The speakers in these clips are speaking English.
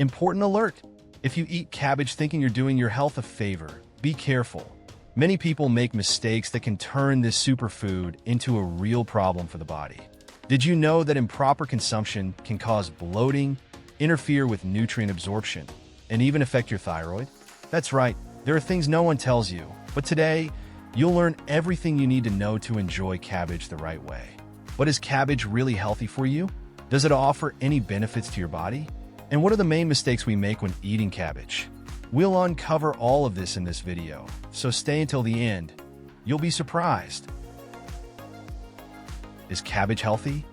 Important alert! If you eat cabbage thinking you're doing your health a favor, be careful. Many people make mistakes that can turn this superfood into a real problem for the body. Did you know that improper consumption can cause bloating, interfere with nutrient absorption, and even affect your thyroid? That's right, there are things no one tells you, but today, you'll learn everything you need to know to enjoy cabbage the right way. But is cabbage really healthy for you? Does it offer any benefits to your body? And what are the main mistakes we make when eating cabbage? We'll uncover all of this in this video, so stay until the end. You'll be surprised. Is cabbage healthy?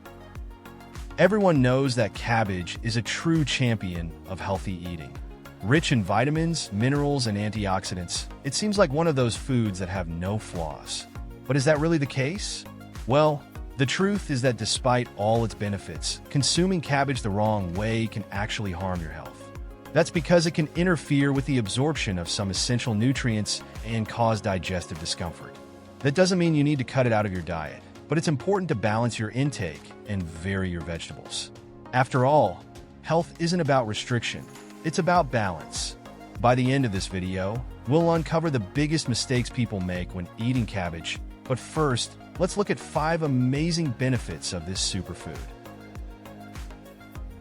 Everyone knows that cabbage is a true champion of healthy eating. Rich in vitamins, minerals, and antioxidants, it seems like one of those foods that have no flaws. But is that really the case? Well, the truth is that despite all its benefits, consuming cabbage the wrong way can actually harm your health. That's because it can interfere with the absorption of some essential nutrients and cause digestive discomfort. That doesn't mean you need to cut it out of your diet, but it's important to balance your intake and vary your vegetables. After all, health isn't about restriction, it's about balance. By the end of this video, we'll uncover the biggest mistakes people make when eating cabbage. But first, let's look at 5 amazing benefits of this superfood.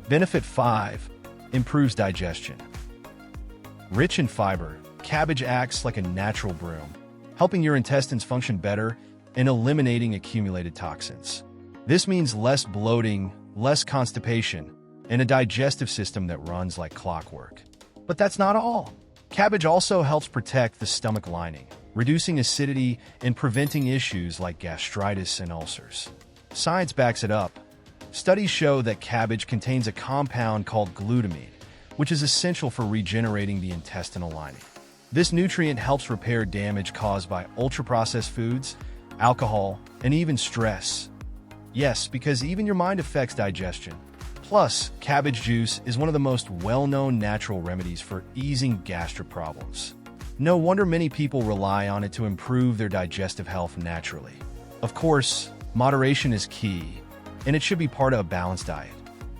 Benefit 5. Improves digestion. Rich in fiber, cabbage acts like a natural broom, helping your intestines function better and eliminating accumulated toxins. This means less bloating, less constipation, and a digestive system that runs like clockwork. But that's not all. Cabbage also helps protect the stomach lining, reducing acidity and preventing issues like gastritis and ulcers. Science backs it up. Studies show that cabbage contains a compound called glutamine, which is essential for regenerating the intestinal lining. This nutrient helps repair damage caused by ultra-processed foods, alcohol, and even stress. Yes, because even your mind affects digestion. Plus, cabbage juice is one of the most well-known natural remedies for easing gastric problems. No wonder many people rely on it to improve their digestive health naturally. Of course, moderation is key, and it should be part of a balanced diet.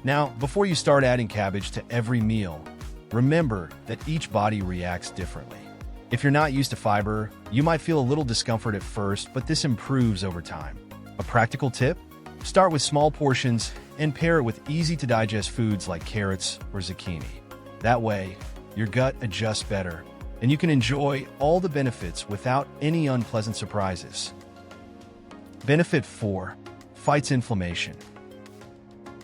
Now, before you start adding cabbage to every meal, remember that each body reacts differently. If you're not used to fiber, you might feel a little discomfort at first, but this improves over time. A practical tip? Start with small portions and pair it with easy-to-digest foods like carrots or zucchini. That way, your gut adjusts better, and you can enjoy all the benefits without any unpleasant surprises. Benefit 4. Fights inflammation.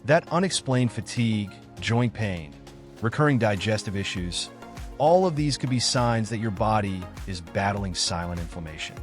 That unexplained fatigue, joint pain, recurring digestive issues, all of these could be signs that your body is battling silent inflammation.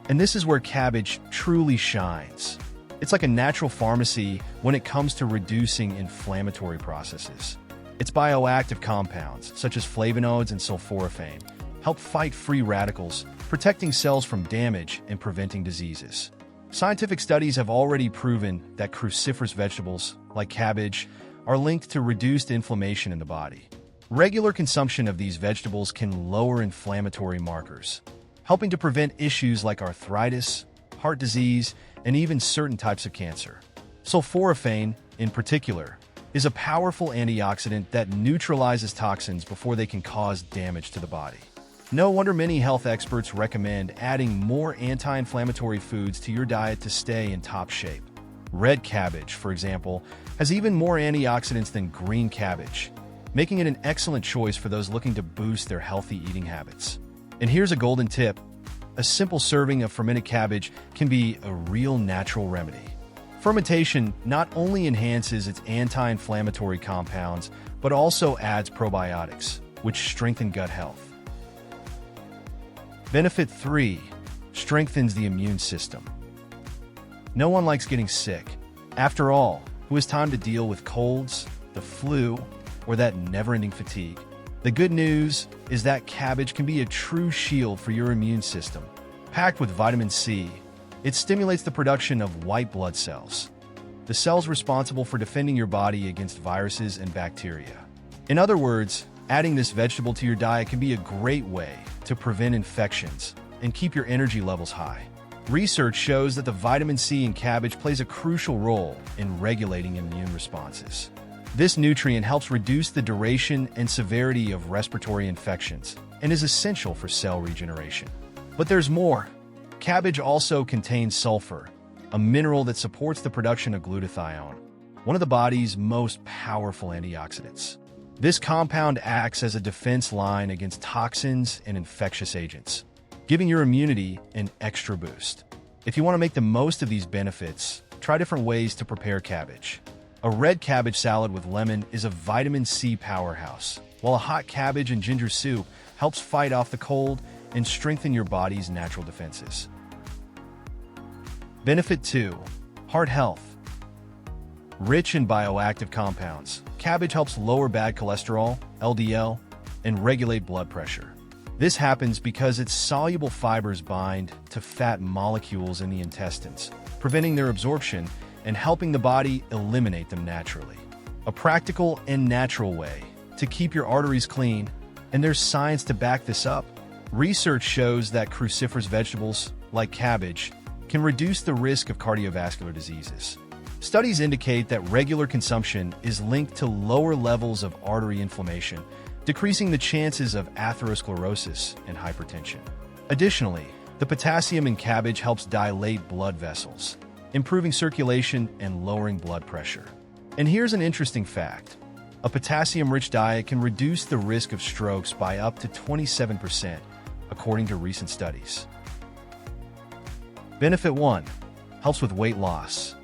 And this is where cabbage truly shines. It's like a natural pharmacy when it comes to reducing inflammatory processes. Its bioactive compounds, such as flavonoids and sulforaphane, help fight free radicals, protecting cells from damage and preventing diseases. Scientific studies have already proven that cruciferous vegetables, like cabbage, are linked to reduced inflammation in the body. Regular consumption of these vegetables can lower inflammatory markers, helping to prevent issues like arthritis, heart disease, and even certain types of cancer. Sulforaphane, in particular, is a powerful antioxidant that neutralizes toxins before they can cause damage to the body. No wonder many health experts recommend adding more anti-inflammatory foods to your diet to stay in top shape. Red cabbage, for example, has even more antioxidants than green cabbage, making it an excellent choice for those looking to boost their healthy eating habits. And here's a golden tip. A simple serving of fermented cabbage can be a real natural remedy. Fermentation not only enhances its anti-inflammatory compounds, but also adds probiotics, which strengthen gut health. Benefit 3. Strengthens the immune system. No one likes getting sick. After all, who has time to deal with colds, the flu, or that never-ending fatigue? The good news is that cabbage can be a true shield for your immune system. Packed with vitamin C, it stimulates the production of white blood cells, the cells responsible for defending your body against viruses and bacteria. In other words, adding this vegetable to your diet can be a great way to prevent infections and keep your energy levels high. Research shows that the vitamin C in cabbage plays a crucial role in regulating immune responses. This nutrient helps reduce the duration and severity of respiratory infections and is essential for cell regeneration. But there's more. Cabbage also contains sulfur, a mineral that supports the production of glutathione, one of the body's most powerful antioxidants. This compound acts as a defense line against toxins and infectious agents, giving your immunity an extra boost. If you want to make the most of these benefits, try different ways to prepare cabbage. A red cabbage salad with lemon is a vitamin C powerhouse, while a hot cabbage and ginger soup helps fight off the cold and strengthen your body's natural defenses. Benefit 2. Heart health. Rich in bioactive compounds, cabbage helps lower bad cholesterol, LDL, and regulate blood pressure. This happens because its soluble fibers bind to fat molecules in the intestines, preventing their absorption and helping the body eliminate them naturally. A practical and natural way to keep your arteries clean, and there's science to back this up. Research shows that cruciferous vegetables, like cabbage, can reduce the risk of cardiovascular diseases. Studies indicate that regular consumption is linked to lower levels of artery inflammation, decreasing the chances of atherosclerosis and hypertension. Additionally, the potassium in cabbage helps dilate blood vessels, improving circulation and lowering blood pressure. And here's an interesting fact. A potassium-rich diet can reduce the risk of strokes by up to 27%, according to recent studies. Benefit 1. Helps with weight loss.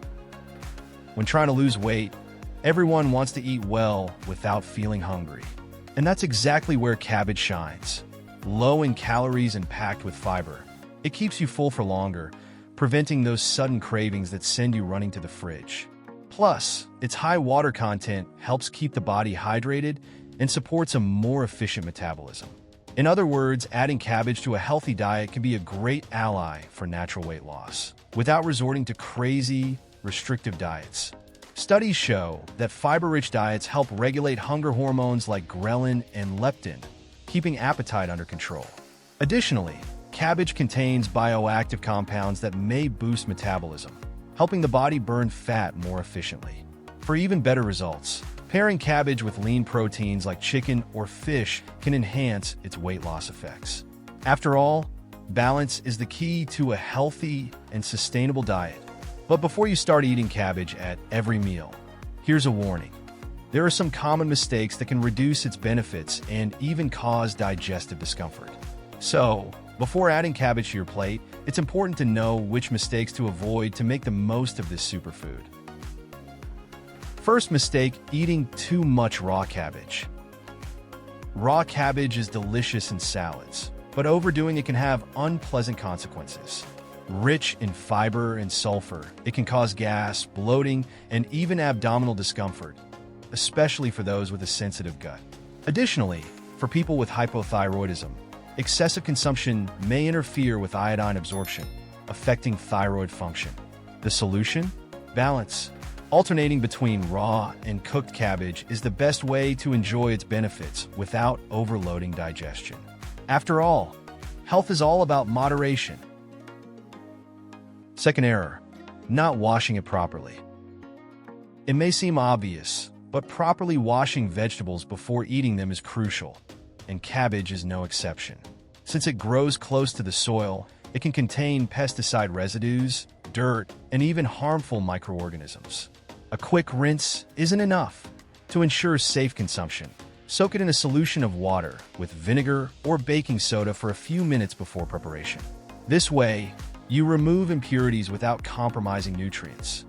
When trying to lose weight, everyone wants to eat well without feeling hungry. And that's exactly where cabbage shines. Low in calories and packed with fiber, it keeps you full for longer, preventing those sudden cravings that send you running to the fridge. Plus, its high water content helps keep the body hydrated and supports a more efficient metabolism. In other words, adding cabbage to a healthy diet can be a great ally for natural weight loss, without resorting to crazy, restrictive diets. Studies show that fiber-rich diets help regulate hunger hormones like ghrelin and leptin, keeping appetite under control. Additionally, cabbage contains bioactive compounds that may boost metabolism, helping the body burn fat more efficiently. For even better results, pairing cabbage with lean proteins like chicken or fish can enhance its weight loss effects. After all, balance is the key to a healthy and sustainable diet. But before you start eating cabbage at every meal, here's a warning. There are some common mistakes that can reduce its benefits and even cause digestive discomfort. So, before adding cabbage to your plate, it's important to know which mistakes to avoid to make the most of this superfood. First mistake, eating too much raw cabbage. Raw cabbage is delicious in salads, but overdoing it can have unpleasant consequences. Rich in fiber and sulfur, it can cause gas, bloating, and even abdominal discomfort, especially for those with a sensitive gut. Additionally, for people with hypothyroidism, excessive consumption may interfere with iodine absorption, affecting thyroid function. The solution? Balance. Alternating between raw and cooked cabbage is the best way to enjoy its benefits without overloading digestion. After all, health is all about moderation. Second error, not washing it properly. It may seem obvious, but properly washing vegetables before eating them is crucial, and cabbage is no exception. Since it grows close to the soil, it can contain pesticide residues, dirt, and even harmful microorganisms. A quick rinse isn't enough. To ensure safe consumption, soak it in a solution of water with vinegar or baking soda for a few minutes before preparation. This way, you remove impurities without compromising nutrients.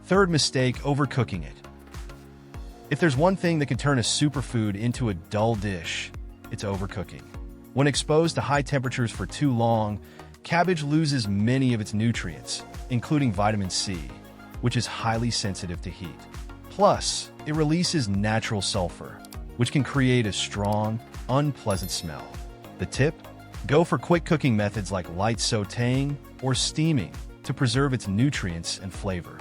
Third mistake, overcooking it. If there's one thing that can turn a superfood into a dull dish, it's overcooking. When exposed to high temperatures for too long, cabbage loses many of its nutrients, including vitamin C, which is highly sensitive to heat. Plus, it releases natural sulfur, which can create a strong, unpleasant smell. The tip? Go for quick cooking methods like light sautéing or steaming to preserve its nutrients and flavor.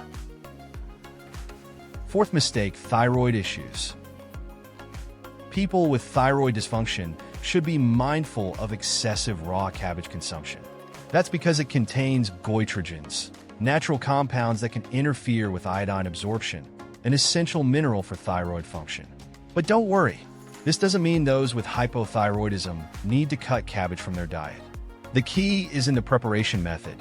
Fourth mistake, thyroid issues. People with thyroid dysfunction should be mindful of excessive raw cabbage consumption. That's because it contains goitrogens, natural compounds that can interfere with iodine absorption an essential mineral for thyroid function. But don't worry, this doesn't mean those with hypothyroidism need to cut cabbage from their diet. The key is in the preparation method.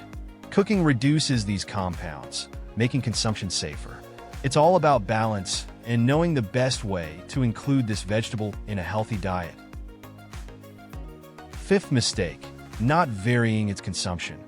Cooking reduces these compounds, making consumption safer. It's all about balance and knowing the best way to include this vegetable in a healthy diet. Fifth mistake, not varying its consumption.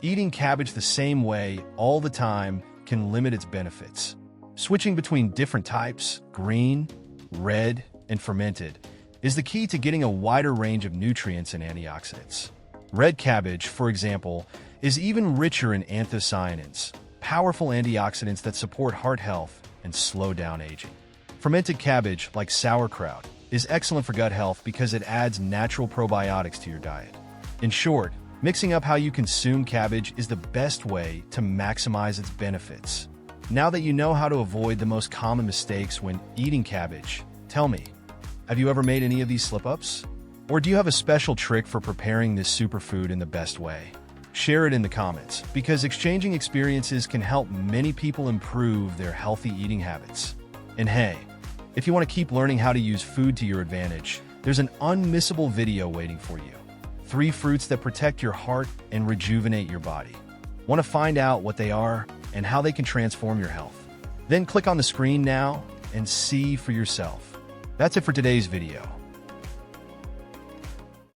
Eating cabbage the same way all the time can limit its benefits. Switching between different types, green, red, and fermented, is the key to getting a wider range of nutrients and antioxidants. Red cabbage, for example, is even richer in anthocyanins, powerful antioxidants that support heart health and slow down aging. Fermented cabbage, like sauerkraut, is excellent for gut health because it adds natural probiotics to your diet. In short, mixing up how you consume cabbage is the best way to maximize its benefits. Now that you know how to avoid the most common mistakes when eating cabbage, tell me, have you ever made any of these slip-ups? Or do you have a special trick for preparing this superfood in the best way? Share it in the comments, because exchanging experiences can help many people improve their healthy eating habits. And hey, if you want to keep learning how to use food to your advantage, there's an unmissable video waiting for you. 3 fruits that protect your heart and rejuvenate your body. Want to find out what they are and how they can transform your health? Then click on the screen now and see for yourself. That's it for today's video.